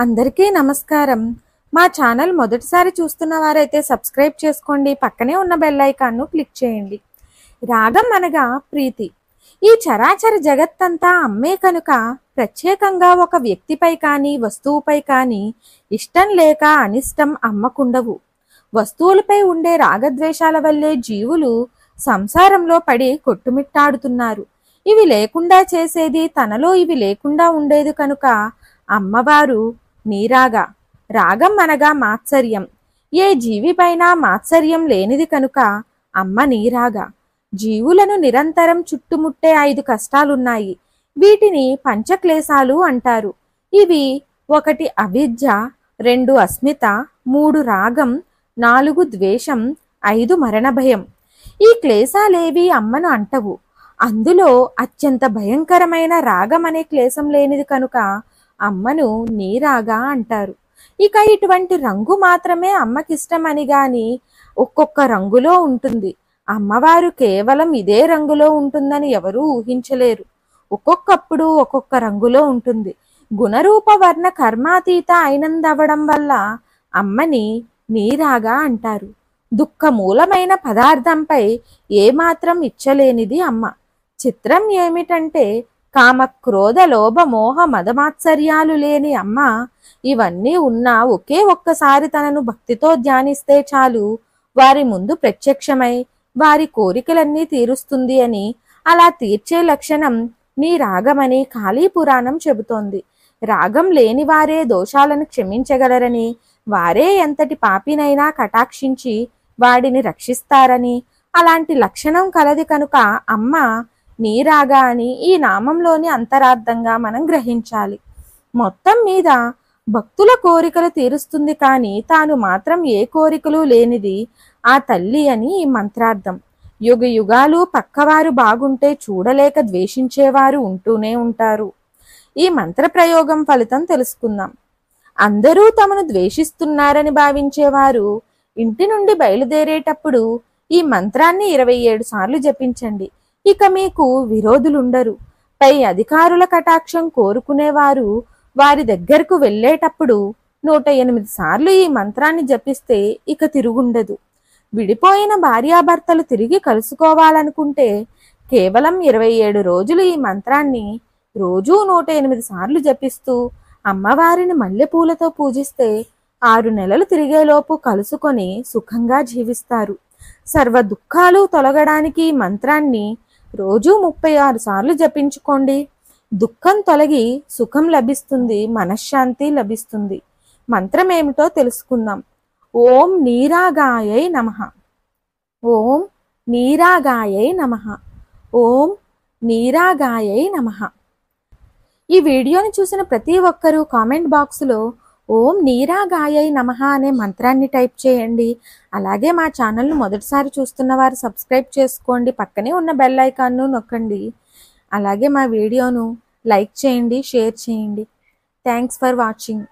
అందరికీ నమస్కారం. మా ఛానల్ మొదటిసారి చూస్తున్న వారైతే సబ్స్క్రైబ్ చేసుకోండి. పక్కనే ఉన్న బెల్ ఐకాన్ను క్లిక్ చేయండి. రాగం అనగా ప్రీతి. ఈ చరాచర జగత్తంతా అమ్మే కనుక ప్రత్యేకంగా ఒక వ్యక్తిపై కానీ వస్తువుపై కానీ ఇష్టం లేక అనిష్టం అమ్మకుండవు. వస్తువులపై ఉండే రాగద్వేషాల వల్లే జీవులు సంసారంలో పడి కొట్టుమిట్టాడుతున్నారు. ఇవి లేకుండా చేసేది తనలో ఇవి లేకుండా ఉండేది కనుక అమ్మవారు నీరాగా. రాగం అనగా మాత్సర్యం. ఏ జీవిపైనా మాత్సర్యం లేనిది కనుక అమ్మ నీరాగా. జీవులను నిరంతరం చుట్టుముట్టే 5 కష్టాలున్నాయి. వీటిని పంచక్లేశాలు అంటారు. ఇవి 1 అవిద్య, 2 అస్మిత, 3 రాగం, 4 ద్వేషం, 5 మరణ భయం. ఈ క్లేశాలేవి అమ్మను అంటవు. అందులో అత్యంత భయంకరమైన రాగం అనే క్లేశం లేనిది కనుక అమ్మను నీరాగా అంటారు. ఇక ఇటువంటి రంగు మాత్రమే అమ్మకిష్టమని గాని ఒక్కొక్క రంగులో ఉంటుంది. అమ్మవారు కేవలం ఇదే రంగులో ఉంటుందని ఎవరూ ఊహించలేరు. ఒక్కొక్కప్పుడు ఒక్కొక్క రంగులో ఉంటుంది. గుణరూప వర్ణ కర్మాతీత అయినందవడం వల్ల అమ్మని నీరాగా అంటారు. దుఃఖమూలమైన పదార్థంపై ఏమాత్రం ఇచ్చలేనిది అమ్మ. చిత్రం ఏమిటంటే కామ క్రోధ లోభ మోహ మదమాత్సర్యాలు లేని అమ్మ ఇవన్నీ ఉన్నా ఒకే ఒక్కసారి తనను భక్తితో ధ్యానిస్తే చాలు వారి ముందు ప్రత్యక్షమై వారి కోరికలన్నీ తీరుస్తుంది అని, అలా తీర్చే లక్షణం నీ రాగమని కాళీ పురాణం చెబుతోంది. రాగం లేని వారే దోషాలను క్షమించగలరని, వారే ఎంతటి పాపినైనా కటాక్షించి వాడిని రక్షిస్తారని, అలాంటి లక్షణం కలది కనుక అమ్మ నీరాగా అని ఈ నామంలోని అంతరార్థంగా మనం గ్రహించాలి. మొత్తం మీద భక్తుల కోరికలు తీరుస్తుంది కానీ తాను మాత్రం ఏ కోరికలు లేనిది ఆ తల్లి అని ఈ మంత్రార్థం. యుగ యుగాలు పక్కవారు బాగుంటే చూడలేక ద్వేషించేవారు ఉంటూనే ఉంటారు. ఈ మంత్ర ప్రయోగం ఫలితం తెలుసుకుందాం. అందరూ తమను ద్వేషిస్తున్నారని భావించేవారు ఇంటి నుండి బయలుదేరేటప్పుడు ఈ మంత్రాన్ని 27 సార్లు జపించండి. ఇక మీకు విరోధులుండరు. పై అధికారుల కటాక్షం కోరుకునేవారు వారి దగ్గరకు వెళ్ళేటప్పుడు 108 సార్లు ఈ మంత్రాన్ని జపిస్తే ఇక తిరుగుండదు. విడిపోయిన భార్యాభర్తలు తిరిగి కలుసుకోవాలనుకుంటే కేవలం 27 రోజులు ఈ మంత్రాన్ని రోజూ 108 సార్లు జపిస్తూ అమ్మవారిని మల్లెపూలతో పూజిస్తే 6 నెలలు తిరిగేలోపు కలుసుకొని సుఖంగా జీవిస్తారు. సర్వ దుఃఖాలు తొలగడానికి ఈ మంత్రాన్ని రోజు 36 సార్లు జపించుకోండి. దుఃఖం తొలగి సుఖం లభిస్తుంది, మనశ్శాంతి లభిస్తుంది. మంత్రం ఏమిటో తెలుసుకుందాం. ఓం నీరాగాయై నమః. ఓం నీరాగాయై నమః. ఓం నీరాగాయై నమః. ఈ వీడియోని చూసిన ప్రతి ఒక్కరూ కామెంట్ బాక్స్లో ఓం నీరాగాయై నమః అనే మంత్రాన్ని టైప్ చేయండి. అలాగే మా ఛానల్ను మొదటిసారి చూస్తున్న వారు సబ్స్క్రైబ్ చేసుకోండి. పక్కనే ఉన్న బెల్ ఐకాన్ను నొక్కండి. అలాగే మా వీడియోను లైక్ చేయండి, షేర్ చేయండి. Thanks for watching.